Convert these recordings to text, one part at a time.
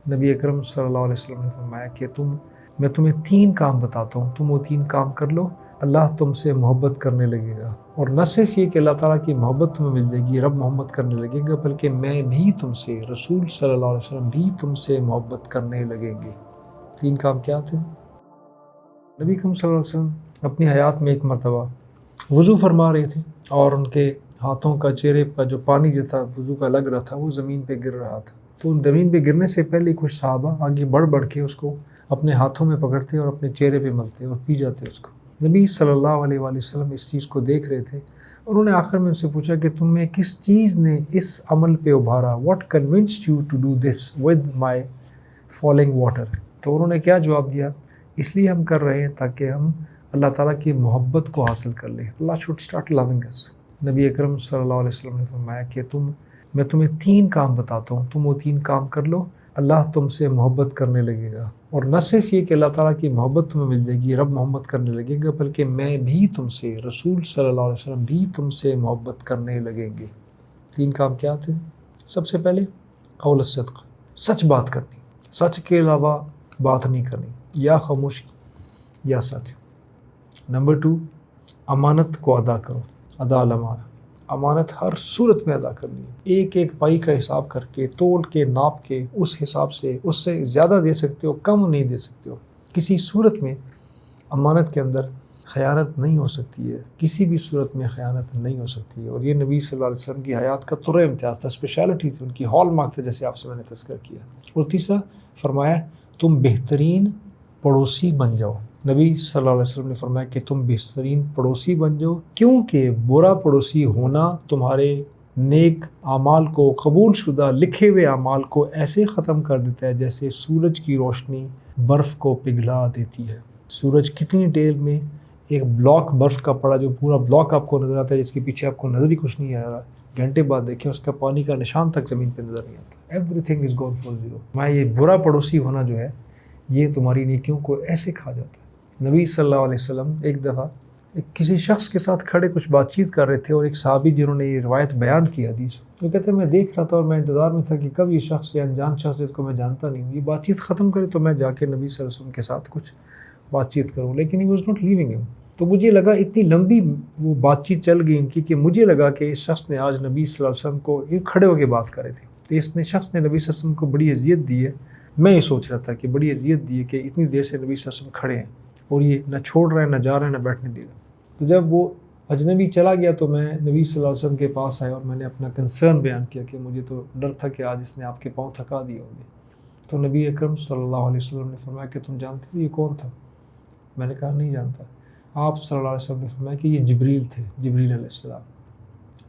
نبی اکرم صلی اللہ علیہ وسلم نے فرمایا کہ میں تمہیں 3 کام بتاتا ہوں، تم وہ 3 کام کر لو، اللہ تم سے محبت کرنے لگے گا۔ اور نہ صرف یہ کہ اللہ تعالیٰ کی محبت تمہیں مل جائے گی، رب محبت کرنے لگے گا، بلکہ میں بھی تم سے، رسول صلی اللہ علیہ وسلم بھی تم سے محبت کرنے لگیں گے۔ 3 کام کیا تھے؟ نبی اکرم صلی اللہ علیہ وسلم اپنی حیات میں ایک مرتبہ وضو فرما رہے تھے اور ان کے ہاتھوں کا، چہرے پر جو پانی جو تھا وضو کا لگ رہا تھا وہ زمین پہ گر رہا تھا۔ تو زمین پہ گرنے سے پہلے کچھ صحابہ آگے بڑھ کے اس کو اپنے ہاتھوں میں پکڑتے اور اپنے چہرے پہ ملتے اور پی جاتے اس کو۔ نبی صلی اللہ علیہ وآلہ وسلم اس چیز کو دیکھ رہے تھے اور انہوں نے آخر میں ان سے پوچھا کہ تمہیں کس چیز نے اس عمل پہ ابھارا؟ What convinced you to do this with my falling water؟ تو انہوں نے کیا جواب دیا؟ اس لیے ہم کر رہے ہیں تاکہ ہم اللہ تعالیٰ کی محبت کو حاصل کر لیں۔ اللہ should start loving us۔ نبی اکرم صلی اللہ علیہ وسلم نے فرمایا کہ میں تمہیں 3 کام بتاتا ہوں، تم وہ 3 کام کر لو، اللہ تم سے محبت کرنے لگے گا۔ اور نہ صرف یہ کہ اللہ تعالیٰ کی محبت تمہیں مل جائے گی، رب محبت کرنے لگے گا، بلکہ میں بھی تم سے، رسول صلی اللہ علیہ وسلم بھی تم سے محبت کرنے لگیں گے۔ 3 کام کیا تھے؟ سب سے پہلے قول الصدق، سچ بات کرنی، سچ کے علاوہ بات نہیں کرنی، یا خاموشی یا سچ۔ نمبر 2، امانت کو ادا کرو، ادا الامانہ، امانت ہر صورت میں ادا کرنی ہے، ایک ایک پائی کا حساب کر کے، تول کے، ناپ کے، اس حساب سے، اس سے زیادہ دے سکتے ہو، کم نہیں دے سکتے ہو۔ کسی صورت میں امانت کے اندر خیانت نہیں ہو سکتی ہے، کسی بھی صورت میں خیانت نہیں ہو سکتی ہے۔ اور یہ نبی صلی اللہ علیہ وسلم کی حیات کا طرز امتیاز تھا، اسپیشلٹی تھی، ان کی ہال مارک تھا، جیسے آپ سے میں نے تذکر کیا۔ اور تیسرا فرمایا تم بہترین پڑوسی بن جاؤ۔ نبی صلی اللہ علیہ وسلم نے فرمایا کہ تم بہترین پڑوسی بن جاؤ، کیونکہ برا پڑوسی ہونا تمہارے نیک اعمال کو، قبول شدہ لکھے ہوئے اعمال کو ایسے ختم کر دیتا ہے جیسے سورج کی روشنی برف کو پگھلا دیتی ہے۔ سورج کتنی دیر میں ایک بلاک برف کا پڑا، جو پورا بلاک آپ کو نظر آتا ہے، جس کے پیچھے آپ کو نظر ہی کچھ نہیں آ رہا، گھنٹے بعد دیکھیں اس کا پانی کا نشان تک زمین پہ نظر نہیں آتا۔ Everything is gone for zero. میں یہ برا پڑوسی ہونا جو ہے یہ تمہاری نیکیوں کو ایسے کھا جاتا ہے۔ نبی صلی اللہ علیہ وسلم ایک دفعہ کسی شخص کے ساتھ کھڑے کچھ بات چیت کر رہے تھے، اور ایک صحابی جنہوں نے یہ روایت بیان کی حدیث، وہ کہتے ہیں میں دیکھ رہا تھا اور میں انتظار میں تھا کہ کب یہ شخص، یہ انجان شخص جس کو میں جانتا نہیں ہوں، یہ بات چیت ختم کرے تو میں جا کے نبی صلی اللہ علیہ وسلم کے ساتھ کچھ بات چیت کروں، لیکن ہی واز ناٹ لیونگ ہم۔ تو مجھے لگا اتنی لمبی وہ بات چیت چل گئی ان کی کہ مجھے لگا کہ اس شخص نے آج نبی صلی اللہ علیہ وسلم کو، یہ کھڑے ہو کے بات کر رہے تھے، تو اس نے شخص نے نبی صلی اللہ علیہ وسلم کو بڑی اذیت دی ہے۔ میں یہ سوچ رہا تھا کہ بڑی اذیت دی ہے کہ اتنی دیر سے نبی صلی اللہ علیہ وسلم کھڑے ہیں اور یہ نہ چھوڑ رہے ہیں، نہ جا رہے ہیں، نہ بیٹھنے دے رہے۔ تو جب وہ اجنبی چلا گیا تو میں نبی صلی اللہ علیہ وسلم کے پاس آیا اور میں نے اپنا کنسرن بیان کیا کہ مجھے تو ڈر تھا کہ آج اس نے آپ کے پاؤں تھکا دیے ہوں گے۔ تو نبی اکرم صلی اللہ علیہ وسلم نے فرمایا کہ تم جانتے ہو یہ کون تھا؟ میں نے کہا نہیں جانتا۔ آپ صلی اللہ علیہ وسلم نے فرمایا کہ یہ جبریل تھے، جبریل علیہ السلام،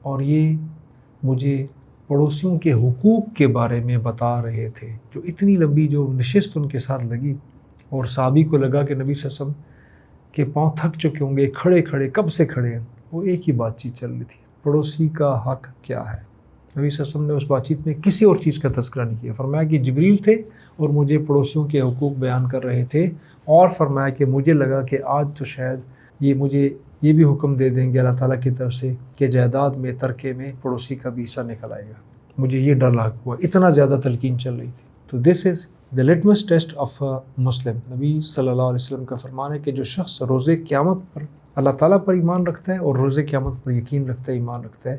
اور یہ مجھے پڑوسیوں کے حقوق کے بارے میں بتا رہے تھے۔ جو اتنی لمبی جو نشست ان کے ساتھ لگی، اور صحابی کو لگا کہ نبی صلی اللہ علیہ وسلم کے پاؤں تھک چکے ہوں گے، کھڑے کھڑے کب سے کھڑے ہیں، وہ ایک ہی بات چیت چل رہی تھی، پڑوسی کا حق کیا ہے۔ نبی صلی اللہ علیہ وسلم نے اس بات چیت میں کسی اور چیز کا تذکرہ نہیں کیا، فرمایا کہ جبریل تھے اور مجھے پڑوسیوں کے حقوق بیان کر رہے تھے، اور فرمایا کہ مجھے لگا کہ آج تو شاید یہ مجھے یہ بھی حکم دے دیں گے اللہ تعالیٰ کی طرف سے کہ جائیداد میں، ترکے میں پڑوسی کا بھی حصہ نکل آئے گا۔ مجھے یہ ڈر لاحق ہوا، اتنا زیادہ تلقین چل رہی تھی۔ تو دس از دا لٹمس ٹیسٹ آف مسلم۔ نبی صلی اللہ علیہ وسلم کا فرمان ہے کہ جو شخص روز قیامت پر اللہ تعالیٰ پر ایمان رکھتا ہے اور روز قیامت پر یقین رکھتا ہے، ایمان رکھتا ہے،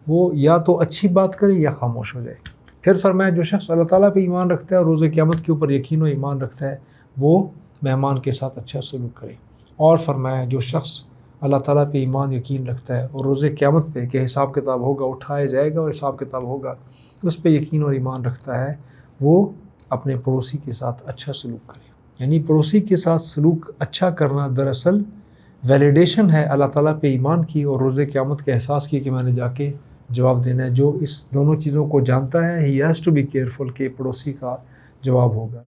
وہ یا تو اچھی بات کرے یا خاموش ہو جائے۔ پھر فرمایا جو شخص اللہ تعالیٰ پہ ایمان رکھتا ہے اور روز قیامت کے اوپر یقین و ایمان رکھتا ہے، وہ مہمان کے ساتھ اچھا سلوک کرے۔ اور فرمایا جو شخص اللہ تعالیٰ پہ ایمان یقین رکھتا ہے اور روز قیامت پہ کہ حساب کتاب ہوگا، اٹھایا جائے گا اور حساب کتاب ہوگا، اس پہ یقین اور ایمان رکھتا ہے، وہ اپنے پڑوسی کے ساتھ اچھا سلوک کرے۔ یعنی پڑوسی کے ساتھ سلوک اچھا کرنا دراصل ویلیڈیشن ہے اللہ تعالیٰ پہ ایمان کی اور روز قیامت کے احساس کی کہ میں نے جا کے جواب دینا ہے۔ جو اس دونوں چیزوں کو جانتا ہے، he has to be careful کہ پڑوسی کا جواب ہوگا۔